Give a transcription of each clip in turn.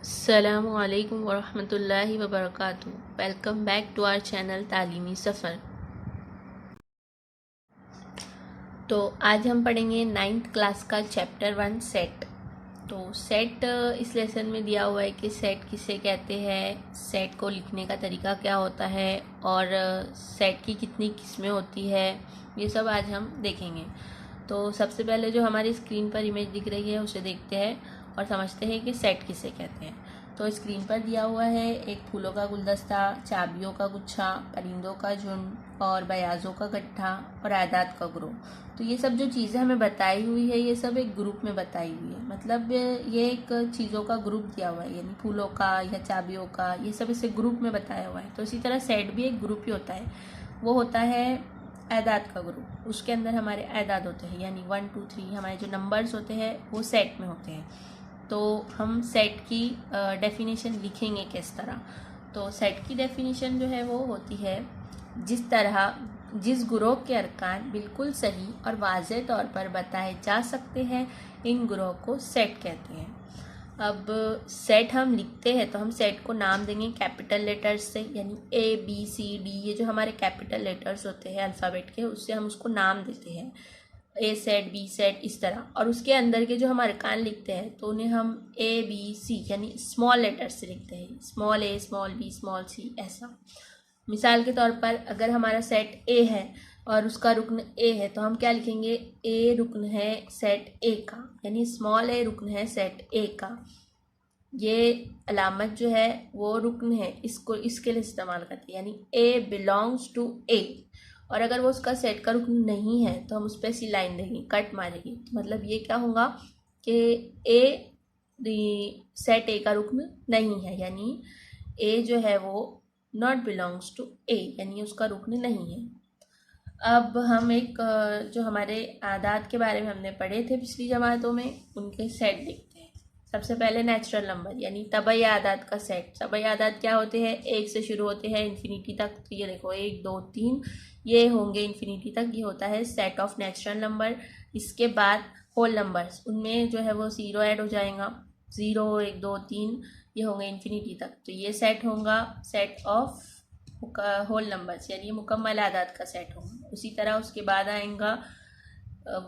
अस्सलामुअलैकुम वरहमतुल्लाहि वबरकातुहू। Welcome back to our channel Taleemi Safar. तो आज हम पढ़ेंगे 9th क्लास का चैप्टर 1 सेट। तो सेट इस लेसन में दिया हुआ है कि सेट किसे कहते हैं, सेट को लिखने का तरीका क्या होता है और सेट की कितनी किस्में होती है, ये सब आज हम देखेंगे। तो सबसे पहले जो हमारी स्क्रीन पर इमेज दिख रही है उसे देखते हैं और समझते हैं कि सेट किसे कहते हैं। तो स्क्रीन पर दिया हुआ है एक फूलों का गुलदस्ता, चाबियों का गुच्छा, परिंदों का झुंड और बयाजों का गट्ठा और आदात का ग्रोह। तो ये सब जो चीज़ें हमें बताई हुई है ये सब एक ग्रुप में बताई हुई है, मतलब ये एक चीज़ों का ग्रुप दिया हुआ है, यानी फूलों का या चाबियों का, ये सब इसे ग्रुप में बताया हुआ है। तो इसी तरह सेट भी एक ग्रुप ही होता है, वो होता है आदात का ग्रुप। उसके अंदर हमारे आदात होते हैं, यानी 1 2 3 हमारे जो नंबर्स होते हैं वो सेट में होते हैं। तो हम सेट की डेफिनेशन लिखेंगे किस तरह। तो सेट की डेफिनेशन जो है वो होती है, जिस ग्रोह के अरकान बिल्कुल सही और वाज़ेह तौर पर बताए जा सकते हैं, इन ग्रोह को सेट कहते हैं। अब सेट हम लिखते हैं तो हम सेट को नाम देंगे कैपिटल लेटर्स से, यानी ABCD, ये जो हमारे कैपिटल लेटर्स होते हैं अल्फ़ाबेट के, उससे हम उसको नाम देते हैं, A सेट, B सेट, इस तरह। और उसके अंदर के जो हम अरकान लिखते हैं तो उन्हें हम ABC यानी स्मॉल लेटर से लिखते हैं, small A small B small C, ऐसा। मिसाल के तौर पर अगर हमारा सेट A है और उसका रुक्न A है तो हम क्या लिखेंगे, A रुक्न है सेट A का, यानी स्मॉल A रुक्न है सेट A का। ये अलामत जो है वो रुक्न है, इसको इसके लिए इस्तेमाल करते हैं, यानी A बिलोंग्स टू A। और अगर वो उसका सेट का रुक्न नहीं है तो हम उस पर ऐसी लाइन देंगे, कट मारेंगे। तो मतलब ये क्या होगा कि सेट A का रुक्न नहीं है, यानी A जो है वो नॉट बिलोंग्स टू A, यानी उसका रुक्न नहीं है। अब हम एक जो हमारे आदात के बारे में हमने पढ़े थे पिछली जमातों में, उनके सेट देखते हैं। सबसे पहले नेचुरल नंबर यानी तबई आदात का सेट। तबई आदात क्या होते हैं, 1 से शुरू होते हैं इन्फिनिटी तक। तो ये देखो 1 2 3 ये होंगे इन्फिनिटी तक, ये होता है सेट ऑफ नेचुरल नंबर। इसके बाद होल नंबर्स, उनमें जो है वो 0 ऐड हो जाएगा, 0 1 2 3 ये होंगे इन्फिनिटी तक। तो ये सेट होगा सेट ऑफ होल नंबर्स, यानी ये मुकम्मल आदात का सेट होगा। उसी तरह उसके बाद आएगा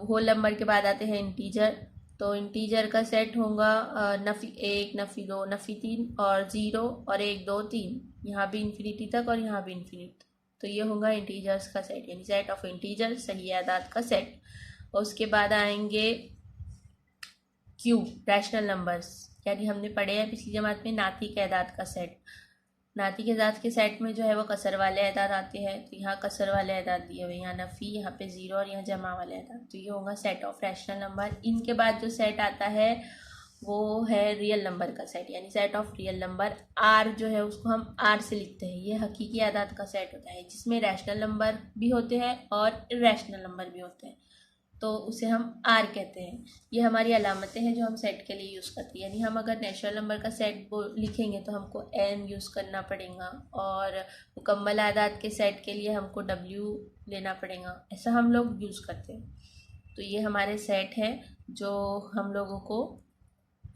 होल नंबर के बाद आते हैं इंटीजर। तो इंटीजर का सेट होगा नफ़ी 1 नफ़ी 2 नफ़ी 3 और 0 और 1 2 3, यहाँ भी इन्फिनिटी तक और यहाँ भी इन्फिनिटी। तो ये होगा इंटीजर्स का सेट, यानी सेट ऑफ इंटीजर, सही आदात का सेट। और उसके बाद आएंगे क्यूब, रैशनल नंबर्स, यानी हमने पढ़े हैं पिछली जमात में नातिक आदात का सेट। नातिक आदात के सेट में जो है वो कसर वाले आदात आते हैं। तो यहाँ कसर वाले आदात दिए हुए, यहाँ नफ़ी, यहाँ पे 0 और यहाँ जमा वाले आदात। तो ये होगा सेट ऑफ रैशनल नंबर। इनके बाद जो सेट आता है वो है रियल नंबर का सेट, यानी set of real number. R जो है उसको हम आर से लिखते हैं, ये हकीकी आदात का सेट होता है जिसमें रैशनल नंबर भी होते हैं और इर्रेशनल नंबर भी होते हैं, तो उसे हम आर कहते हैं। ये हमारी अलामतें हैं जो हम सेट के लिए यूज़ करते हैं, यानी हम अगर नेचुरल नंबर का सेट लिखेंगे तो हमको एन यूज़ करना पड़ेगा, और मुकम्मल आदात के सेट के लिए हमको डब्ल्यू लेना पड़ेगा, ऐसा हम लोग यूज़ करते हैं। तो ये हमारे सेट हैं जो हम लोगों को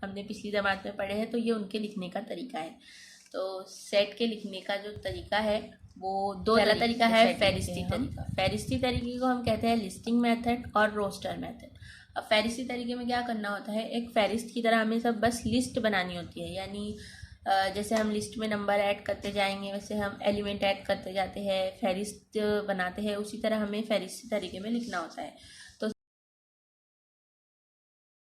हमने पिछली जमात में पढ़े हैं, तो ये उनके लिखने का तरीका है। तो सेट के लिखने का जो तरीका है वो दो, पहला तरीका है फेरिस्ती तरीका। फेरिस्ती तरीके को हम कहते हैं लिस्टिंग मेथड और रोस्टर मेथड। अब फेरिस्ती तरीके में क्या करना होता है, एक फेरिस्त की तरह हमें सब बस लिस्ट बनानी होती है, यानी जैसे हम लिस्ट में नंबर ऐड करते जाएंगे वैसे हम एलिमेंट ऐड करते जाते हैं, फेरिस्त बनाते हैं, उसी तरह हमें फेरिस्ती तरीके में लिखना होता है।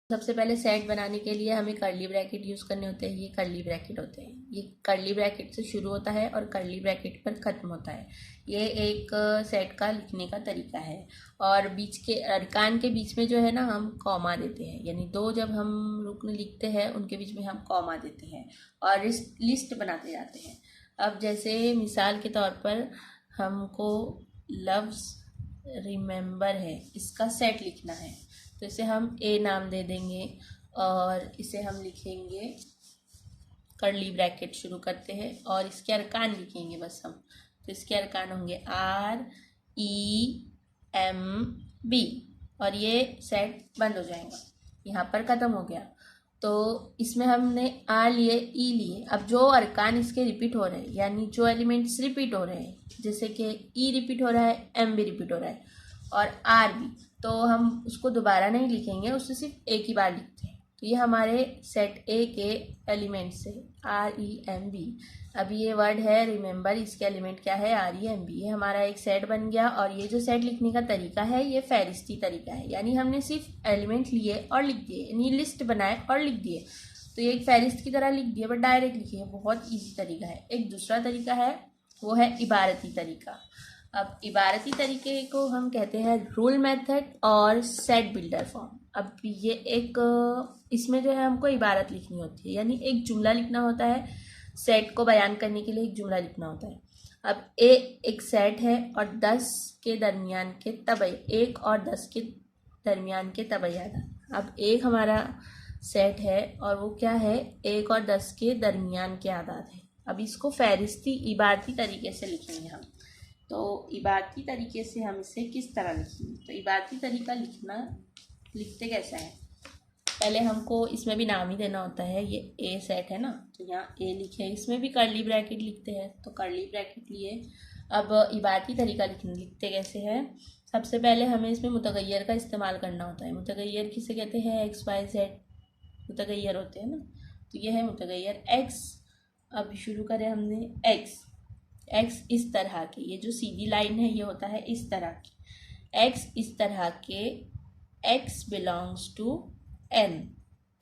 सबसे पहले सेट बनाने के लिए हमें कर्ली ब्रैकेट यूज़ करने होते हैं। ये कर्ली ब्रैकेट होते हैं, ये कर्ली ब्रैकेट से शुरू होता है और कर्ली ब्रैकेट पर ख़त्म होता है। ये एक सेट का लिखने का तरीका है। और बीच के अरकान के बीच में जो है ना हम कॉमा देते हैं, यानी दो जब हम रुकन लिखते हैं उनके बीच में हम कॉमा देते हैं और लिस्ट बनाते जाते हैं। अब जैसे मिसाल के तौर पर हमको लफ्ज़ रिमेंबर है, इसका सेट लिखना है, तो इसे हम ए नाम दे देंगे और इसे हम लिखेंगे, कर्ली ब्रैकेट शुरू करते हैं और इसके अरकान लिखेंगे बस हम। तो इसके अरकान होंगे REMB और ये सेट बंद हो जाएगा, यहाँ पर ख़त्म हो गया। तो इसमें हमने आ लिए ई लिए। अब जो अरकान इसके रिपीट हो रहे हैं, यानी जो एलिमेंट्स रिपीट हो रहे हैं, जैसे कि ई रिपीट हो रहा है, एम भी रिपीट हो रहा है और आर भी, तो हम उसको दोबारा नहीं लिखेंगे, उससे सिर्फ एक ही बार लिखते हैं। तो ये हमारे सेट ए के एलिमेंट्स है, REMB। अब ये वर्ड है रिमेंबर, इसके एलिमेंट क्या है, REMB। ये हमारा एक सेट बन गया। और ये जो सेट लिखने का तरीका है ये फहरिस्ती तरीका है, यानी हमने सिर्फ एलिमेंट लिए और लिख दिए, यानी लिस्ट बनाए और लिख दिए। तो ये एक फहरिस्त की तरह लिख दिए, बट डायरेक्ट लिखिए, बहुत ईजी तरीका है। एक दूसरा तरीका है, वो है इबारती तरीका। अब इबारती तरीके को हम कहते हैं रूल मेथड और सेट बिल्डर फॉर्म। अब ये एक, इसमें जो है हमको इबारत लिखनी होती है, यानी एक जुमला लिखना होता है, सेट को बयान करने के लिए एक जुमला लिखना होता है। अब एक सेट है और 10 के दरमियान के तबई, 1 और 10 के दरमियान के तबैयात। अब एक हमारा सेट है और वो क्या है, 1 और 10 के दरमियान के आदाद है। अब इसको फहरिस्ती इबारती तरीके से लिखेंगे हम। तो इबारती तरीके से हम इसे किस तरह लिखेंगे, तो इबारती तरीका लिखते कैसा है, पहले हमको इसमें भी नाम ही देना होता है। ये ए सेट है ना, तो यहाँ ए लिखे, इसमें भी कर्ली ब्रैकेट लिखते हैं, तो कर्ली ब्रैकेट लिए। अब इबारती तरीका लिखते कैसे है, सबसे पहले हमें इसमें मुतगैर का इस्तेमाल करना होता है। मुतगैर किसे कहते हैं, XYZ मुतगैर होते हैं ना, तो ये है मुतगैर X। अब शुरू करें हमने X इस तरह के, ये जो सीधी लाइन है ये होता है इस तरह की, X इस तरह के, X बिलोंग्स टू N।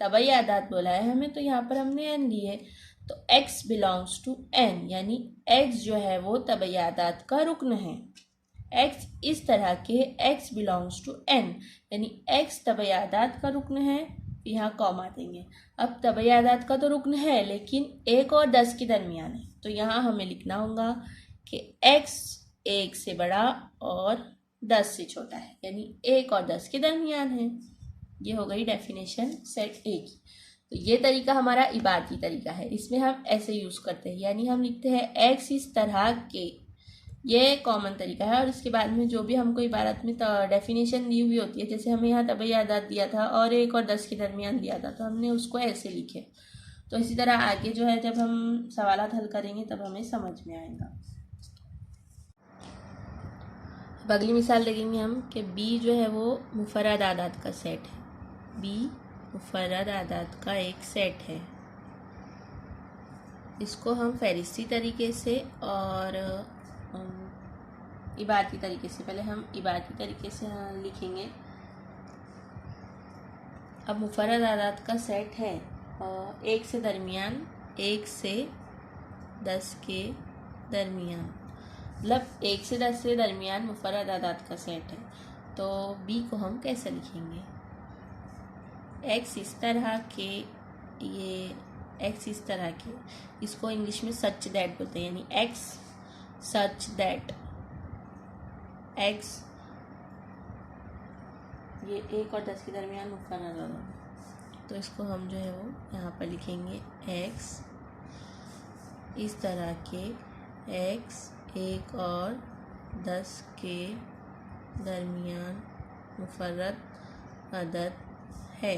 तबई आदात बोला है हमें, तो यहाँ पर हमने N लिए, तो X बिलोंग्स टू N, यानी X जो है वो तबई आदात का रुकन है। X इस तरह के, X बिलोंग्स टू N, यानी X तबई आदात का रुकन है, यहाँ कॉमा देंगे। अब तबई आदात का तो रुकन है, लेकिन 1 और 10 के दरमियान है, तो यहाँ हमें लिखना होगा कि X 1 से बड़ा और 10 से छोटा है, यानी 1 और 10 के दरमियान है। ये हो गई डेफिनेशन सेट ए की। तो ये तरीका हमारा इबारती तरीका है, इसमें हम ऐसे यूज़ करते हैं, यानी हम लिखते हैं X इस तरह के, ये कॉमन तरीका है। और इसके बाद में जो भी हमको इबारत में डेफिनेशन दी हुई होती है, जैसे हमें यहाँ तबई आदात दिया था और 1 और 10 के दरमियान दिया था, तो हमने उसको ऐसे लिखे। तो इसी तरह आगे जो है जब हम सवालात हल करेंगे तब हमें समझ में आएगा। अब अगली मिसाल देखेंगे हम कि बी जो है वो मुफर्रद आदात का सेट है। बी मुफर्रद आदात का एक सेट है। इसको हम फहरिस्ती तरीके से और इबारती तरीके से, पहले हम इबारती तरीके से लिखेंगे। अब मुफर्रद आदात का सेट है 1 से दरमियान, 1 से 10 के दरमियान, मतलब 1 से 10 के दरमियान मुफर्रद आदात का सेट है। तो बी को हम कैसे लिखेंगे, X इस तरह के, ये X इस तरह के, इसको इंग्लिश में सच दैट बोलते हैं, यानी X सच दैट X, ये 1 और 10 के दरमियान मुफर्रद आदात, तो इसको हम जो है वो यहाँ पर लिखेंगे X इस तरह के, X 1 और 10 के दरमियान मुफर्रद आदात है।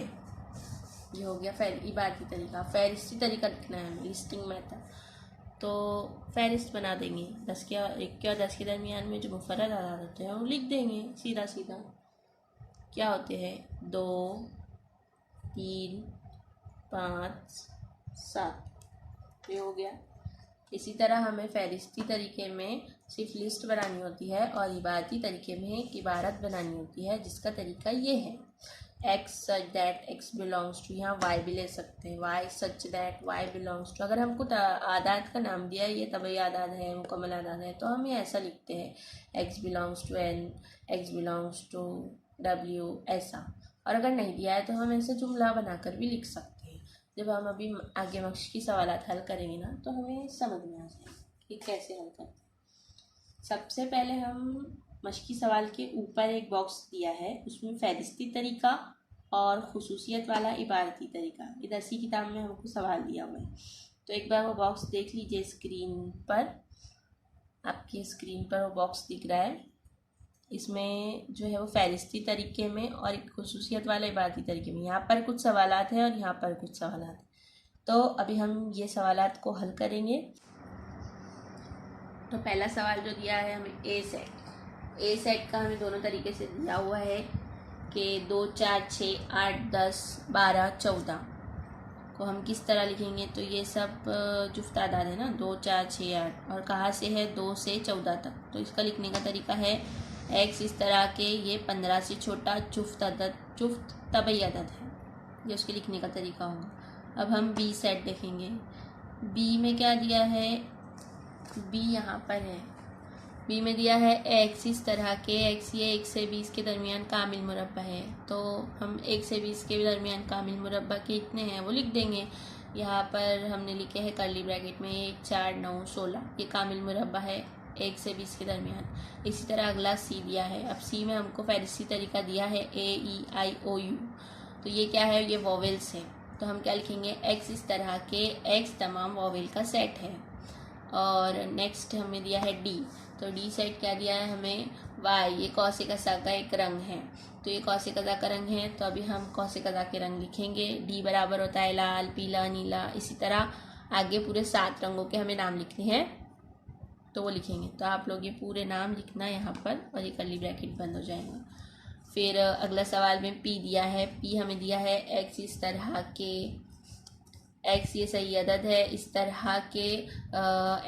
ये हो गया इबारती तरीका। फहरिस्ती तरीका लिखना है हमें, लिस्टिंग मेथड। तो फहरिस्त बना देंगे, 1 और 10 के दरमियान में जो मुफर्रद आदात होते हैं वो लिख देंगे सीधा सीधा। क्या होते हैं, 2 3 5 7, ये हो गया। इसी तरह हमें फहरिस्ती तरीके में सिर्फ लिस्ट बनानी होती है और इबारती तरीके में एक इबारत बनानी होती है, जिसका तरीका ये है, X such that X belongs to, यहाँ Y भी ले सकते हैं, Y such that Y belongs to. अगर हमको आदात का नाम दिया है, ये तबई आदात है, मुकम्मल आदात है, तो हम ये ऐसा लिखते हैं X belongs to N, X belongs to W, ऐसा। और अगर नहीं दिया है तो हम ऐसे जुमला बनाकर भी लिख सकते हैं। जब हम अभी आगे मश्क की सवालात हल करेंगे ना, तो हमें समझ में आ जाएगा कि कैसे हल करते हैं। सबसे पहले हम मश्की सवाल के ऊपर एक बॉक्स दिया है, उसमें फहरिस्ती तरीका और खुसूसियत वाला इबारती तरीका, ये 10वीं किताब में हमको सवाल दिया हुआ है। तो एक बार वो बॉक्स देख लीजिए स्क्रीन पर, आपकी स्क्रीन पर वो बॉक्स दिख रहा है। इसमें जो है वो फ़हरिस्ती तरीके में और एक खुसूसियत वाला इबारती तरीके में। यहाँ पर कुछ सवालात हैं और यहाँ पर कुछ सवालात हैं। तो अभी हम ये सवालात को हल करेंगे। तो पहला सवाल जो दिया है हमें ए सेट का हमें दोनों तरीके से दिया हुआ है कि 2, 4, 6, 8, 10, 12, 14 को हम किस तरह लिखेंगे। तो ये सब जुफ्त तादाद है ना, 2, 4, 6, 8 और कहाँ से है 2 से 14 तक। तो इसका लिखने का तरीका है x इस तरह के, ये 15 से छोटा जुफ्त तबई अदद है, ये उसके लिखने का तरीका होगा। अब हम बी सेट देखेंगे। बी में क्या दिया है, बी यहाँ पर है, बी में दिया है x इस तरह के, x ये 1 से 20 के दरमियान कामिल मुरब्बा है। तो हम 1 से 20 के दरमियान कामिल मुरब्बा के इतने हैं वो लिख देंगे। यहाँ पर हमने लिखे हैं करली ब्रैकेट में 1, 4, 9, 16, ये कामिल मुरब्बा है 1 से 20 के दरमियान। इसी तरह अगला सी दिया है। अब सी में हमको फ़हरिस्ती तरीका दिया है AEIOU। तो ये क्या है, ये वॉवेल्स है। तो हम क्या लिखेंगे, x इस तरह के, x तमाम वॉवेल का सेट है। और नेक्स्ट हमें दिया है डी। तो डी सेट क्या दिया है हमें, y, ये कौसे कज़ा का एक रंग है। तो ये कौसे कज़ा का रंग है, तो अभी हम कौसे कज़ा के रंग लिखेंगे। डी बराबर होता है लाल, पीला, नीला, इसी तरह आगे पूरे 7 रंगों के हमें नाम लिखने हैं, तो वो लिखेंगे। तो आप लोग ये पूरे नाम लिखना यहाँ पर और ये कर्ली ब्रैकेट बंद हो जाएगा। फिर अगला सवाल में पी दिया है। पी हमें दिया है x इस तरह के, x ये सही अदद है, इस तरह के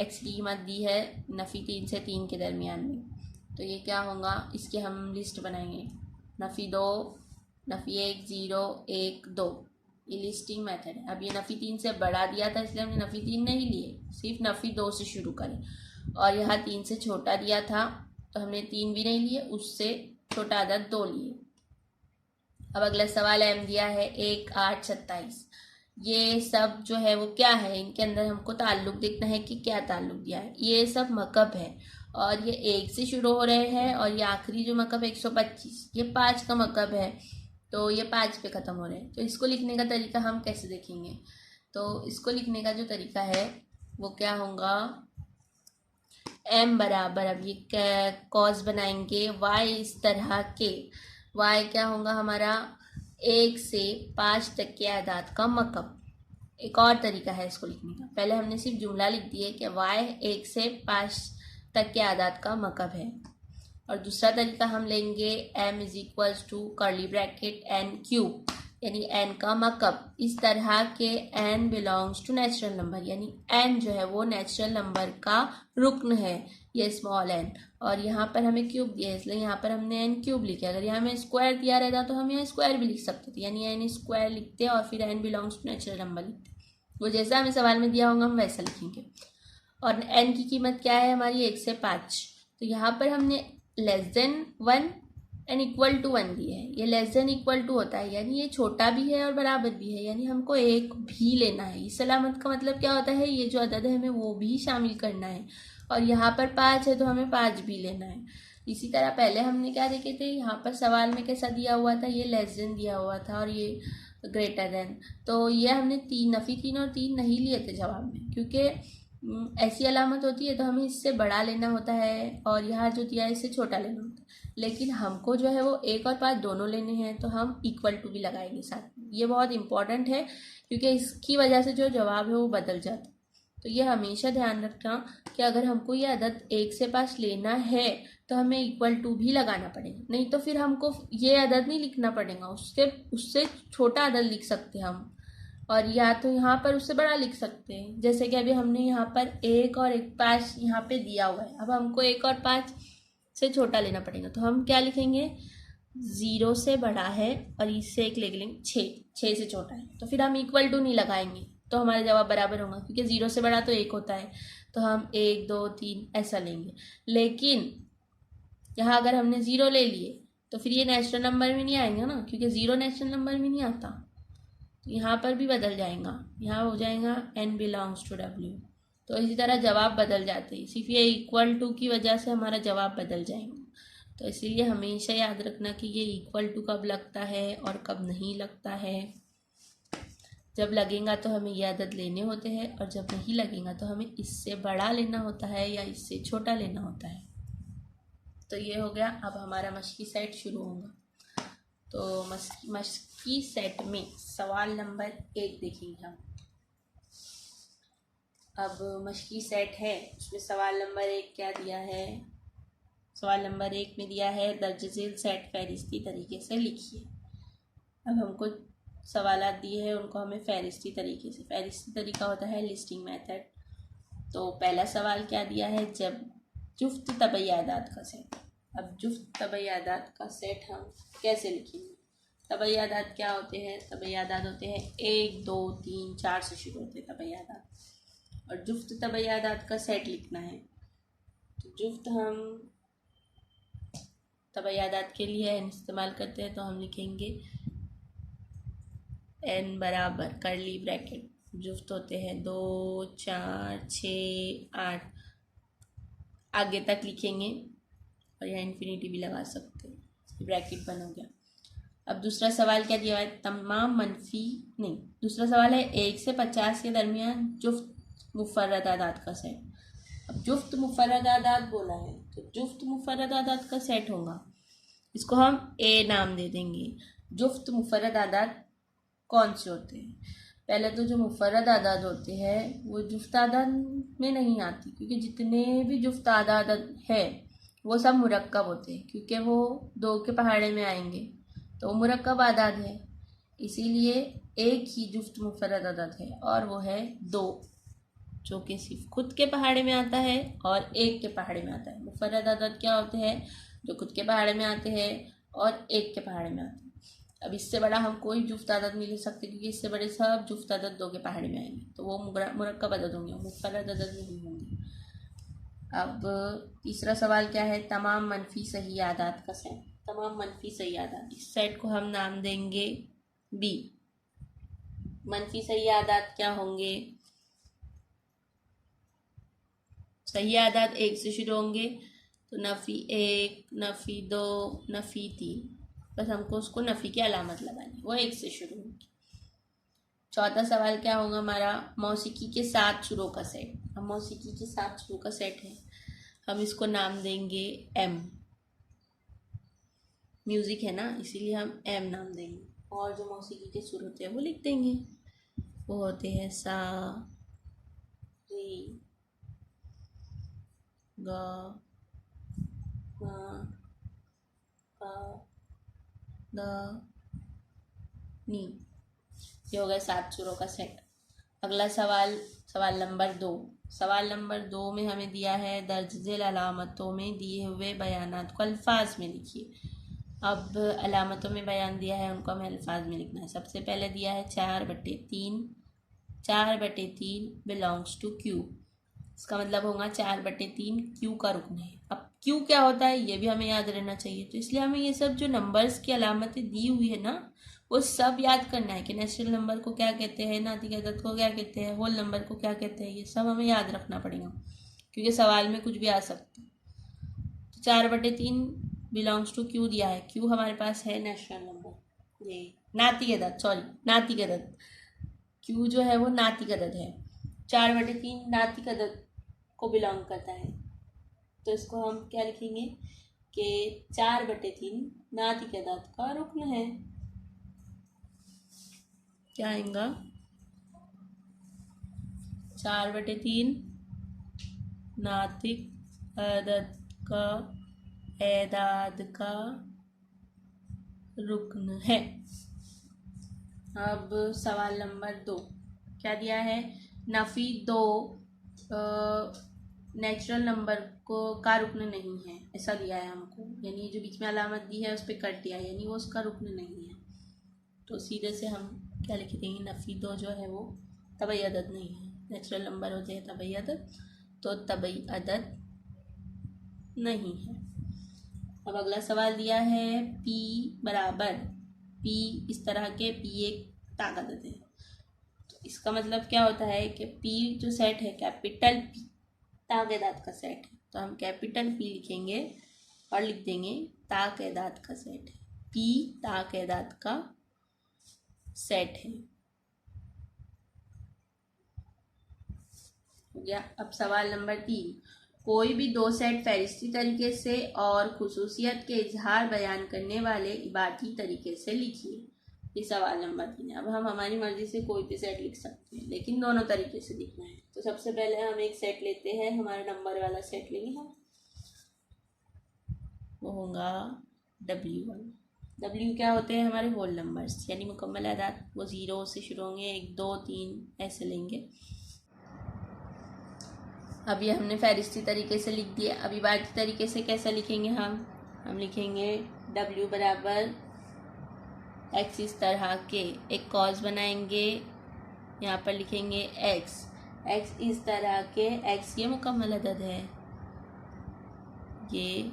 x की कीमत दी है नफ़ी 3 से 3 के दरमियान में। तो ये क्या होगा, इसके हम लिस्ट बनाएंगे, नफ़ी 2, नफ़ी 1, 0, 1, 2, ये लिस्टिंग मेथड है। अब ये नफ़ी 3 से बढ़ा दिया था इसलिए हमने नफ़ी 3 नहीं लिए, सिर्फ नफ़ी 2 से शुरू करें। और यहाँ 3 से छोटा दिया था तो हमने 3 भी नहीं लिए, उससे छोटा अदद 2 लिए। अब अगला सवाल m दिया है 1, 8, 27। ये सब जो है वो क्या है, इनके अंदर हमको ताल्लुक देखना है कि क्या ताल्लुक दिया है। ये सब मकब है और ये 1 से शुरू हो रहे हैं और ये आखिरी जो मकब 125, ये 5 का मकब है, तो ये 5 पे ख़त्म हो रहे हैं। तो इसको लिखने का तरीका हम कैसे देखेंगे, तो इसको लिखने का जो तरीका है वो क्या होगा, m बराबर, अब ये कॉस बनाएंगे y इस तरह के, y क्या होगा हमारा 1 से 5 तक के आदाद का मकब। एक और तरीका है इसको लिखने का, पहले हमने सिर्फ जुमला लिख दिया कि y 1 से 5 तक के आदाद का मकब है। और दूसरा तरीका हम लेंगे m is equals to curly bracket n cube, यानी n का मकब इस तरह के n belongs to natural number, यानी n जो है वो नेचुरल नंबर का रुकन है, ये स्मॉल n। और यहाँ पर हमें क्यूब दिया है इसलिए यहाँ पर हमने n क्यूब लिखा। अगर यहाँ हमें स्क्वायर दिया रहता तो हम यहाँ स्क्वायर भी लिख सकते थे, यानी n स्क्वायर लिखते और फिर n belongs to natural number लिखते। वो जैसा हमें सवाल में दिया होगा हम वैसा लिखेंगे। और n की कीमत क्या है हमारी 1 से 5, तो यहाँ पर हमने less than 1 and equal to 1 दिया है। ये लेस देन इक्वल टू होता है, यानी ये छोटा भी है और बराबर भी है, यानी हमको 1 भी लेना है। इस अलामत का मतलब क्या होता है, ये जो अदद है हमें वो भी शामिल करना है। और यहाँ पर 5 है तो हमें 5 भी लेना है। इसी तरह पहले हमने क्या देखे थे, यहाँ पर सवाल में कैसा दिया हुआ था, ये लेस देन दिया हुआ था और ये ग्रेटर देन। तो ये हमने 3 नफ़ी 3 और 3 नहीं लिए थे जवाब में, क्योंकि ऐसी अलामत होती है तो हमें इससे बड़ा लेना होता है और यहाँ जो दिया है इससे छोटा लेना होता है। लेकिन हमको जो है वो 1 और 5 दोनों लेने हैं, तो हम इक्वल टू भी लगाएंगे साथ में। ये बहुत इंपॉर्टेंट है क्योंकि इसकी वजह से जो जवाब है वो बदल जाता है। तो ये हमेशा ध्यान रखना कि अगर हमको ये अदद 1 से 5 लेना है तो हमें इक्वल टू भी लगाना पड़ेगा, नहीं तो फिर हमको ये अदद नहीं लिखना पड़ेगा, उससे छोटा अदद लिख सकते हैं हम, और या तो यहाँ पर उससे बड़ा लिख सकते हैं। जैसे कि अभी हमने यहाँ पर 1 और 5 यहाँ पे दिया हुआ है, अब हमको 1 और 5 से छोटा लेना पड़ेगा, तो हम क्या लिखेंगे, 0 से बड़ा है और इससे एक ले लेंगे 6 से छोटा है, तो फिर हम इक्वल टू नहीं लगाएंगे तो हमारा जवाब बराबर होगा, क्योंकि 0 से बड़ा तो 1 होता है, तो हम 1, 2, 3 ऐसा लेंगे। लेकिन यहाँ अगर हमने 0 ले लिए तो फिर ये नेचुरल नंबर में नहीं आएंगे ना, क्योंकि 0 नेचुरल नंबर में नहीं आता, तो यहाँ पर भी बदल जाएगा, यहाँ हो जाएगा n बिलोंग्स टू w। तो इसी तरह जवाब बदल जाते हैं, सिर्फ ये इक्वल टू की वजह से हमारा जवाब बदल जाएगा। तो इसीलिए हमेशा याद रखना कि ये इक्वल टू कब लगता है और कब नहीं लगता है। जब लगेगा तो हमें ये अदद लेने होते हैं और जब नहीं लगेगा तो हमें इससे बड़ा लेना होता है या इससे छोटा लेना होता है। तो ये हो गया। अब हमारा मशकी सेट शुरू होगा। तो मशकी सेट में सवाल नंबर 1 देखेंगे हम। अब मशकी सेट है, उसमें सवाल नंबर 1 क्या दिया है? सवाल नंबर 1 में दिया है दर्ज झेल सेट फहरिस्ती तरीके से लिखिए। अब हमको सवालात दिए हैं, उनको हमें फहरिस्ती तरीके से, फहरिस्ती तरीका होता है लिस्टिंग मेथड। तो पहला सवाल क्या दिया है? जब जुफ्त तबई आदात का सेट। अब जुफ्त तबई आदात का सेट हम कैसे लिखेंगे? तबई आदात क्या होते हैं? तबई आदात होते हैं 1, 2, 3, 4 से शुरू होते हैं तबई आदात। और जुफ्त तबई आदात का सेट लिखना है तो जुफ्त हम तबई आदात के लिए n इस्तेमाल करते हैं, तो हम लिखेंगे n बराबर कर्ली ब्रैकेट, जुफ्त होते हैं 2, 4, 6, 8 आगे तक लिखेंगे और यहाँ इन्फिनिटी भी लगा सकते हैं, ब्रैकेट बन हो गया। अब दूसरा सवाल क्या दिया है? तमाम मनफी नहीं, दूसरा सवाल है 1 से 50 के दरमियान जुफ्त मुफर्रद आदात का सेट। अब जुफ्त मुफर्रद आदात बोला है तो जुफ्त मुफर्रद आदात का सेट होगा, इसको हम ए नाम दे देंगे। जुफ्त मुफर्रद आदात कौन से होते हैं? पहले तो जो मुफर्रद आदात होते हैं वो जुफ्त आदात में नहीं आती, क्योंकि जितने भी जुफ्त आदात है वो सब मुरक्कब होते हैं, क्योंकि वो 2 के पहाड़े में आएंगे तो वो मुरक्कब आदात है। इसीलिए एक ही जुफ्त मुफर्रद आदात है और वो है 2, जो कि सिर्फ खुद के पहाड़े में आता है और 1 के पहाड़े में आता है। मुफर्रद आदात क्या होते हैं? जो खुद के पहाड़े में आते हैं और 1 के पहाड़े में आते हैं। अब इससे बड़ा हम कोई जुफ्त आदत नहीं ले सकते, क्योंकि इससे बड़े सब जुफ्त आदत 2 के पहाड़े में आएंगे तो वो मुरक्कब आदत होंगे, मुफर्रद आदत नहीं होंगी। अब तीसरा सवाल क्या है? तमाम मनफी सही आदात का सेट। तमाम मनफी सही आदात, इस सेट को हम नाम देंगे बी। मनफी सही आदात क्या होंगे? सही आदात 1 से शुरू होंगे तो नफ़ी 1, नफ़ी 2, नफ़ी 3, बस हमको उसको नफ़ी की अलामत लगानी, वो 1 से शुरू होगी। चौथा सवाल क्या होगा हमारा? मौसीकी के 7 सुरों का सेट। अब मौसीकी के 7 सुरों का सेट है, हम इसको नाम देंगे एम। म्यूज़िक है ना, इसीलिए हम एम नाम देंगे। और जो मौसीकी के सुर होते हैं वो लिख देंगे, वो होते हैं सा, री, गा, मा, पा, दा, नी। ये हो गया 7 सुरों का सेट। अगला सवाल, सवाल नंबर 2। सवाल नंबर 2 में हमें दिया है दर्ज झेल अलामतों में दिए हुए बयानात को अल्फाज में लिखिए। अब अलामतों में बयान दिया है, उनको हमें अल्फाज में लिखना है। सबसे पहले दिया है 4/3, 4/3 बिलोंग्स टू क्यू। इसका मतलब होगा 4/3 क्यू का रुकन है। अब क्यू क्या होता है ये भी हमें याद रहना चाहिए, तो इसलिए हमें ये सब जो नंबर्स की अलामतें दी हुई है ना, वो सब याद करना है कि नेचुरल नंबर को क्या कहते हैं, नातिक अदद को क्या कहते हैं, होल नंबर को क्या कहते हैं, ये सब हमें याद रखना पड़ेगा, क्योंकि सवाल में कुछ भी आ सकता है। तो 4/3 बिलोंग्स टू क्यू दिया है। क्यू हमारे पास है नेचुरल नंबर, ये नातिक अदद, सॉरी नातिक अदद। क्यू जो है वो नातिक अदद है, 4/3 नातिक अदद को बिलोंग करता है। तो इसको हम क्या लिखेंगे कि 4/3 नातिक अदद का रुकन है। क्या आएगा? 4/3 नातिक अदद का एदाद का रुकन है। अब सवाल नंबर 2 क्या दिया है? नफ़ी 2 नेचुरल नंबर को का रुकन नहीं है, ऐसा दिया है हमको, यानी जो बीच में अलामत दी है उस पर कट दिया है, यानी वो उसका रुकन नहीं है। तो सीधे से हम क्या लिख देंगे? नफ़ी 2 जो है वो तबई अदद नहीं है। नेचुरल नंबर होते हैं तबई अदद, तो तबई अदद नहीं है। अब अगला सवाल दिया है P बराबर, P इस तरह के P एक ताकत है। तो इसका मतलब क्या होता है कि P जो सेट है कैपिटल P ताक़ेदात का सेट है, तो हम कैपिटल P लिखेंगे और लिख देंगे ताक़ेदात का सेट है। P ताक़ेदात का सेट है। हो गया। अब सवाल नंबर 3, कोई भी दो सेट फहरिस्ती तरीके से और खुसूसियत के इजहार बयान करने वाले इबारती तरीके से लिखिए। ये सवाल नंबर 3 है। अब हम हमारी मर्जी से कोई भी सेट लिख सकते हैं, लेकिन दोनों तरीके से लिखना है। तो सबसे पहले हम एक सेट लेते हैं, हमारा नंबर वाला सेट लेंगे हम, वो होगा W1। W क्या होते हैं? हमारे होल नंबर्स, यानी मुकम्मल आदाद। वो 0 से शुरू होंगे, 1 2 3 ऐसे लेंगे। अब ये हमने फहरिस्ती तरीके से लिख दिया। अब इबारती तरीके से कैसा लिखेंगे हम लिखेंगे W बराबर x इस तरह के, एक कॉज बनाएंगे, यहाँ पर लिखेंगे x इस तरह के। x ये मुकम्मल अदद है, ये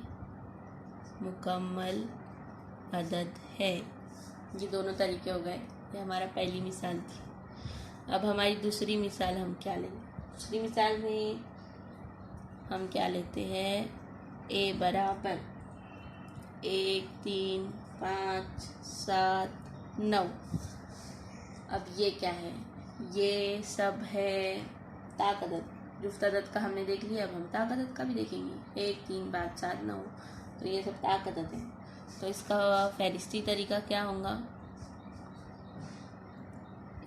मुकम्मल अदद है। ये दोनों तरीके हो गए। ये हमारा पहली मिसाल थी। अब हमारी दूसरी मिसाल हम क्या लेंगे? दूसरी मिसाल में हम क्या लेते हैं? a बराबर 1 3 5 7 9। अब ये क्या है? ये सब है ताक अदद। जुफ्त अदद का हमने देख लिया, अब हम ताक अदद का भी देखेंगे। 1 3 5 7 9, तो ये सब ताक अदद है। तो इसका फहरिस्ती तरीका क्या होगा?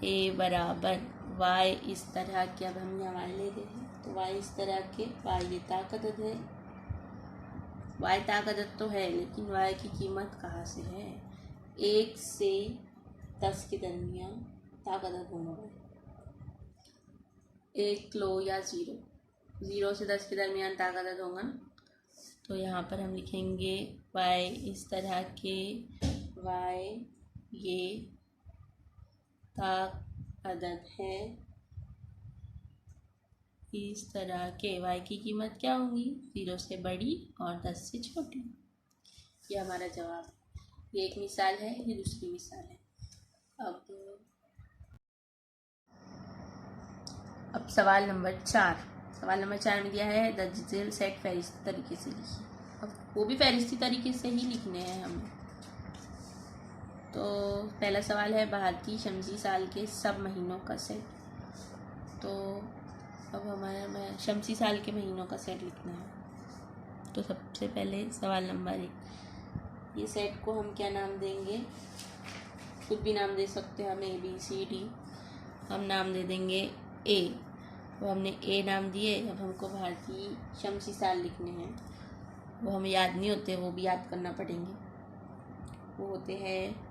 a बराबर y इस तरह के, अब हम यहाँ y ले रहे हैं तो y इस तरह के, y ये ताक अदद है। y ताक अदद तो है, लेकिन y की कीमत कहाँ से है? 1 से 10 के दरमियान ताक अदद होना है। 1 लो या 0 से 10 के दरमियान ताक अदद होगा ना। तो यहाँ पर हम लिखेंगे y इस तरह के, y ये ताक अदद है इस तरह के। y की कीमत क्या होगी? 0 से बड़ी और 10 से छोटी। ये हमारा जवाब है। ये एक मिसाल है, ये दूसरी मिसाल है। अब सवाल नंबर 4। सवाल नंबर 4 में दिया है द डिजिटल सेट फहरिस्ती तरीके से लिखिए। अब वो भी फहरिस्ती तरीके से ही लिखने हैं हमें। तो पहला सवाल है भारतीय शमसी साल के सब महीनों का सेट। तो अब हमारा शमसी साल के महीनों का सेट लिखना है। तो सबसे पहले सवाल नंबर 1, ये सेट को हम क्या नाम देंगे? कुछ भी नाम दे सकते हैं हम, ABCD। हम नाम दे देंगे A। वो हमने A नाम दिए। अब हमको भारतीय शमसी साल लिखने हैं, वो हमें याद नहीं होते, वो भी याद करना पड़ेंगे। वो होते हैं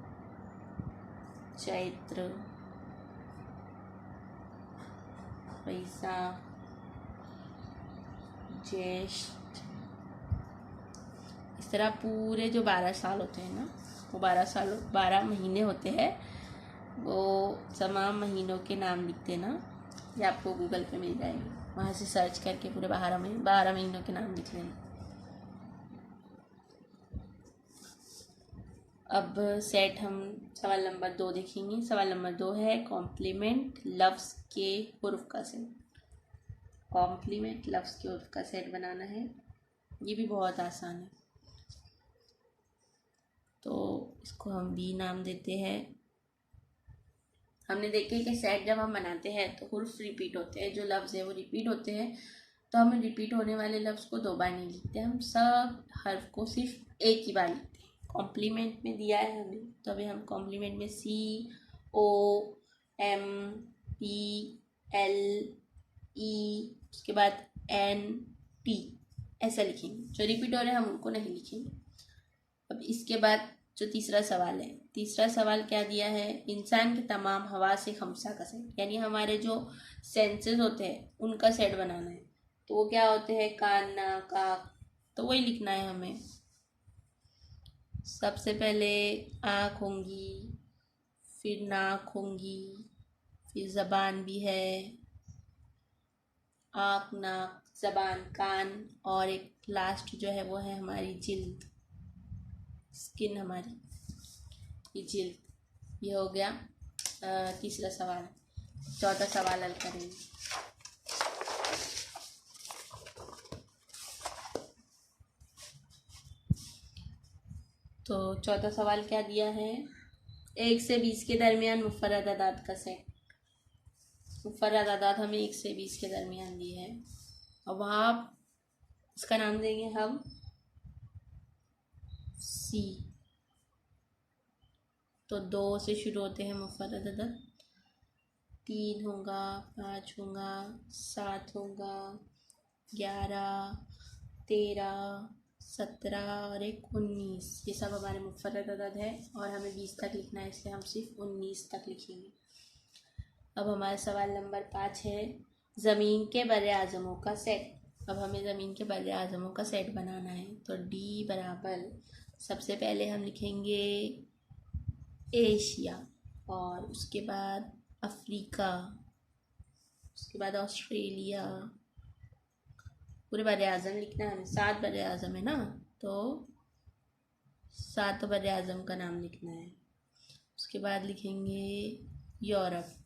चैत्र, वैशाख, ज्येष्ठ। इस तरह पूरे जो 12 साल होते हैं ना, वो 12 महीने होते हैं। वो तमाम महीनों के नाम लिखते ना, ये आपको गूगल पे मिल जाएंगे, वहाँ से सर्च करके पूरे 12 महीनों के नाम लिख लेना। अब सेट हम सवाल नंबर 2 देखेंगे। सवाल नंबर 2 है कॉम्प्लीमेंट लफ्ज़ के हुर्फ का सेट। कॉम्प्लीमेंट लफ्ज़ के हुर्फ का सेट बनाना है। ये भी बहुत आसान है। तो इसको हम B नाम देते हैं। हमने देखे कि सेट जब हम बनाते हैं तो हुर्फ रिपीट होते हैं, जो लफ्ज़ है वो रिपीट होते हैं। तो हम रिपीट होने वाले लफ्ज़ को 2 बार नहीं लिखते, हम सब हर्फ को सिर्फ एक ही बार लिखते हैं। कॉम्प्लीमेंट में दिया है हमें, तो अभी हम कॉम्प्लीमेंट में COMPLE, उसके बाद NP ऐसा लिखेंगे। जो रिपीट हो रहे हैं हम उनको नहीं लिखेंगे। अब इसके बाद जो तीसरा सवाल है, तीसरा सवाल क्या दिया है? इंसान के तमाम हवा से खमसा का सेट, यानी हमारे जो सेंसेस होते हैं उनका सेट बनाना है। तो वो क्या होते हैं? कान, नाक, आँख। तो वही लिखना है हमें। सबसे पहले आँख होंगी, फिर नाक होंगी, फिर ज़बान भी है, आँख, नाक, ज़बान, कान, और एक लास्ट जो है वो है हमारी जिल्द, स्किन हमारी, ये जिल्द। ये हो गया तीसरा सवाल। चौथा सवाल हल करेंगे। तो चौथा सवाल क्या दिया है? 1 से 20 के दरमियान मुफर्रद अदाद का सेट। मुफर्रद अदाद हमें 1 से 20 के दरमियान दी है। और वहाँ इसका नाम देंगे हम सी। तो 2 से शुरू होते हैं मुफर्रद अदद, 3 होगा, 5 होगा, 7 होगा, 11, 13, 17 और एक 19। ये सब हमारे मुफर्रद अदद है और हमें 20 तक लिखना है, इसलिए हम सिर्फ 19 तक लिखेंगे। अब हमारा सवाल नंबर 5 है ज़मीन के बर्रे आज़मों का सेट। अब हमें ज़मीन के बर्रे आज़मों का सेट बनाना है। तो डी बराबर, सबसे पहले हम लिखेंगे एशिया, और उसके बाद अफ्रीका, उसके बाद ऑस्ट्रेलिया। पूरे बर्रे आज़म लिखना है हमें, 7 बर्रे आज़म है ना, तो 7 बर्रे आज़म का नाम लिखना है। उसके बाद लिखेंगे यूरोप,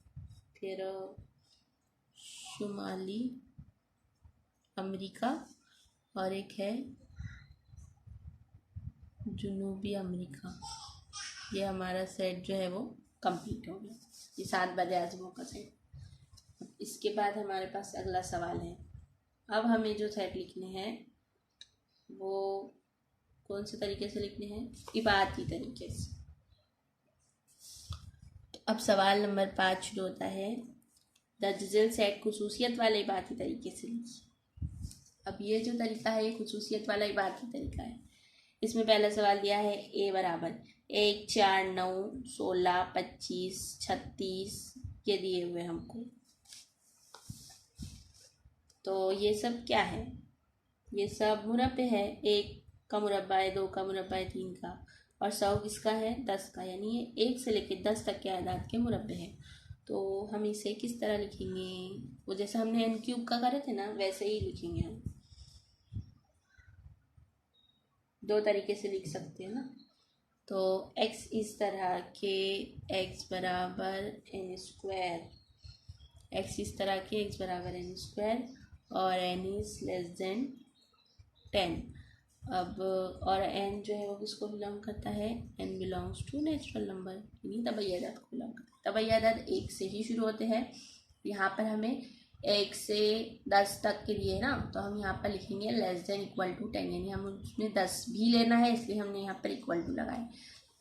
फिर शुमाली अमेरिका, और एक है जनूबी अमेरिका। ये हमारा सेट जो है वो कंप्लीट हो गया, ये 7 बर्रे आज़मों का सेट। इसके बाद हमारे पास अगला सवाल है, अब हमें जो सेट लिखने हैं वो कौन से तरीके से लिखने हैं, इबारती तरीके से। तो अब सवाल नंबर 5 शुरू होता है, दर्जल सेट खुसूसियत वाले इबारती तरीके से लिखिए। अब ये जो तरीका है ये खुसूसियत वाला इबारती तरीका है। इसमें पहला सवाल दिया है ए बराबर 1, 4, 9, 16, 25, 36, ये दिए हुए हमको। तो ये सब क्या है, ये सब मुरब्बे है। 1 का मुरब्बा है, 2 का मुरब्बा है, 3 का, और 100 किसका है, 10 का, यानी ये 1 से लेकर 10 तक के आदाद के मुरब्बे हैं। तो हम इसे किस तरह लिखेंगे, वो जैसे हमने n क्यूब का करे थे ना वैसे ही लिखेंगे हम। 2 तरीके से लिख सकते हैं ना। तो x इस तरह के x बराबर n स्क्वायर, x इस तरह के x बराबर n स्क्वायर, और n इज लेस देन 10। अब और n जो है वो किसको बिलोंग करता है, n belongs to natural number, यानी तबैयदात को बिलोंग करता है। तबैयदात 1 से ही शुरू होते हैं। यहाँ पर हमें 1 से 10 तक के लिए ना, तो हम यहाँ पर लिखेंगे लेस देन इक्वल टू 10, यानी हम उसमें 10 भी लेना है, इसलिए हमने यहाँ पर इक्वल टू लगाए।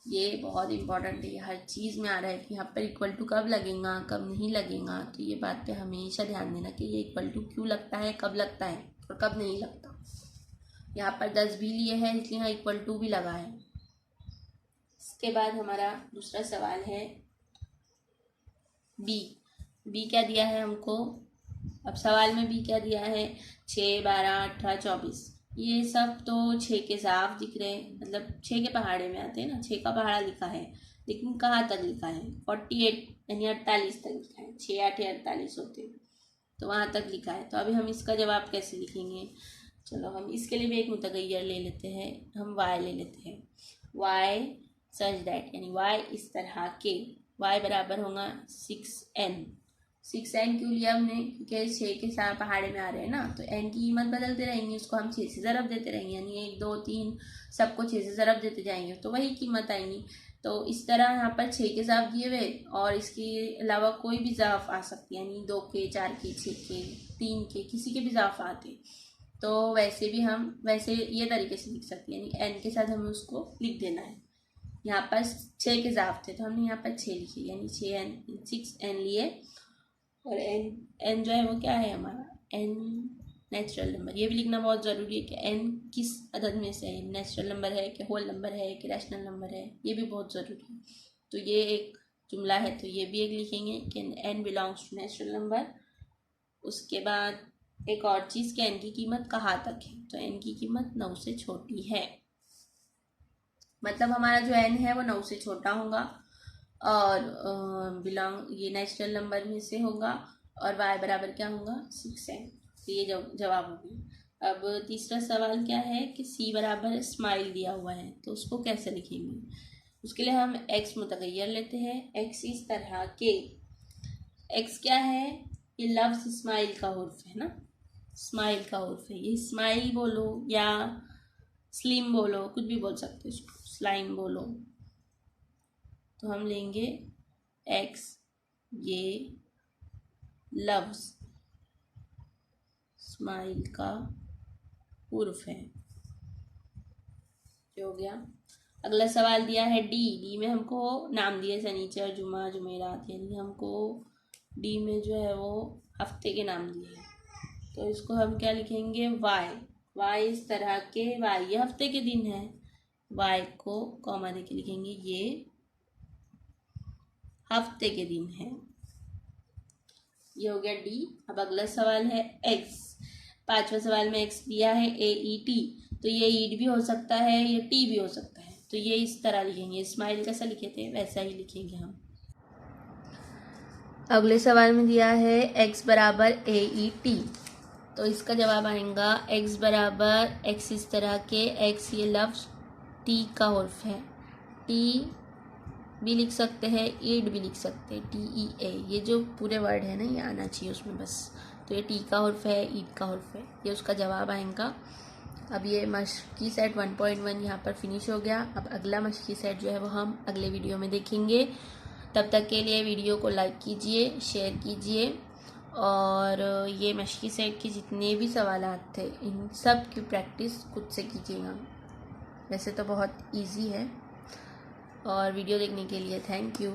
ये बहुत इंपॉर्टेंट है, हर चीज़ में आ रहा है कि यहाँ पर इक्वल टू कब लगेगा कब नहीं लगेगा। तो ये बात पे हमेशा ध्यान देना कि ये इक्वल टू क्यों लगता है, कब लगता है और कब नहीं लगता। यहाँ पर 10 भी लिए हैं इसलिए यहाँ इक्वल टू भी लगा है। इसके बाद हमारा दूसरा सवाल है बी क्या दिया है हमको। अब सवाल में बी क्या दिया है, 6, 12, 18, 24। ये सब तो 6 के साफ दिख रहे हैं, मतलब 6 के पहाड़े में आते हैं ना, 6 का पहाड़ा लिखा है, लेकिन कहाँ तक लिखा है, 48 यानी 48 तक लिखा है। 6, 8, 48 होते हैं, तो वहाँ तक लिखा है। तो अभी हम इसका जवाब कैसे लिखेंगे, चलो हम इसके लिए भी एक मुतगैयर ले लेते हैं, हम y ले लेते हैं। y सच दैट, यानी y इस तरह के, y बराबर होगा 6n। 6n क्यों लिया हमने, क्योंकि 6 के साथ पहाड़े में आ रहे हैं ना, तो n की कीमत बदलते रहेंगे, उसको हम 6 से ज़रब देते रहेंगे, यानी 1, 2, 3 सबको 6 से ज़रब देते जाएंगे तो वही कीमत आएंगी। तो इस तरह यहाँ पर 6 के ज़ाफ दिए हुए, और इसके अलावा कोई भी ज़ाफ आ सकती है, यानी 2 के, 4 के, 6 के, 3 के, किसी के भी ज़ाफ आते। तो वैसे भी हम वैसे ये तरीके से लिख सकते हैं, यानी n के साथ हमें उसको लिख देना है। यहाँ पर 6 के ज़ाफ थे तो हमने यहाँ पर 6 लिखे, यानी 6n लिए, और n जो है वो क्या है हमारा, n नेचुरल नंबर। ये भी लिखना बहुत ज़रूरी है कि n किस अदद में से है, नेचुरल नंबर है कि होल नंबर है कि रैशनल नंबर है, ये भी बहुत ज़रूरी है। तो ये एक जुमला है, तो ये भी एक लिखेंगे कि n belongs to natural number. उसके बाद एक और चीज़ कि n की कीमत कहाँ तक है, तो n की कीमत 9 से छोटी है, मतलब हमारा जो n है वो 9 से छोटा होगा, और बिलोंग ये नेचुरल नंबर में से होगा, और y बराबर क्या होगा, 6n। तो ये जवाब हो गया। अब तीसरा सवाल क्या है कि c बराबर स्माइल दिया हुआ है, तो उसको कैसे लिखेंगे। उसके लिए हम x मुतगैयर लेते हैं। x इस तरह के, x क्या है, ये लफ्ज़ स्माइल का हुर्फ है ना, स्माइल का उर्फ है, ये स्माइल बोलो या स्लिम बोलो, कुछ भी बोल सकते हो इसको, स्लाइम बोलो। तो हम लेंगे x, ये लफ्ज़ स्माइल का उर्फ है। जो हो गया। अगला सवाल दिया है डी में हमको नाम दिए शनिचर, जुमा, जुमेरात, यानी हमको डी में जो है वो हफ्ते के नाम दिए हैं। तो इसको हम क्या लिखेंगे, वाई इस तरह के, वाई ये हफ्ते के दिन है, वाई को कॉमा देके लिखेंगे ये हफ्ते के दिन है। ये हो गया डी। अब अगला सवाल है एक्स। 5वां सवाल में एक्स दिया है AET, तो ये ईट भी हो सकता है, ये टी भी हो सकता है। तो ये इस तरह लिखेंगे, स्माइल कैसा लिखे थे वैसा ही लिखेंगे हम। अगले सवाल में दिया है x बराबर AET, तो इसका जवाब आएगा x बराबर x इस तरह के, x ये लफ्ज़ टी का उर्फ है, टी भी लिख सकते हैं, ईड भी लिख सकते हैं, TEA, ये जो पूरे वर्ड है ना ये आना चाहिए उसमें बस। तो ये टी का उर्फ है, ईड का उर्फ है, ये उसका जवाब आएगा। अब ये मशकी सेट 1.1 यहाँ पर फिनिश हो गया। अब अगला मशकी सेट जो है वो हम अगले वीडियो में देखेंगे। तब तक के लिए वीडियो को लाइक कीजिए, शेयर कीजिए, और ये मशकी सेट के जितने भी सवालात थे इन सब की प्रैक्टिस खुद से कीजिएगा। वैसे तो बहुत इजी है। और वीडियो देखने के लिए थैंक यू।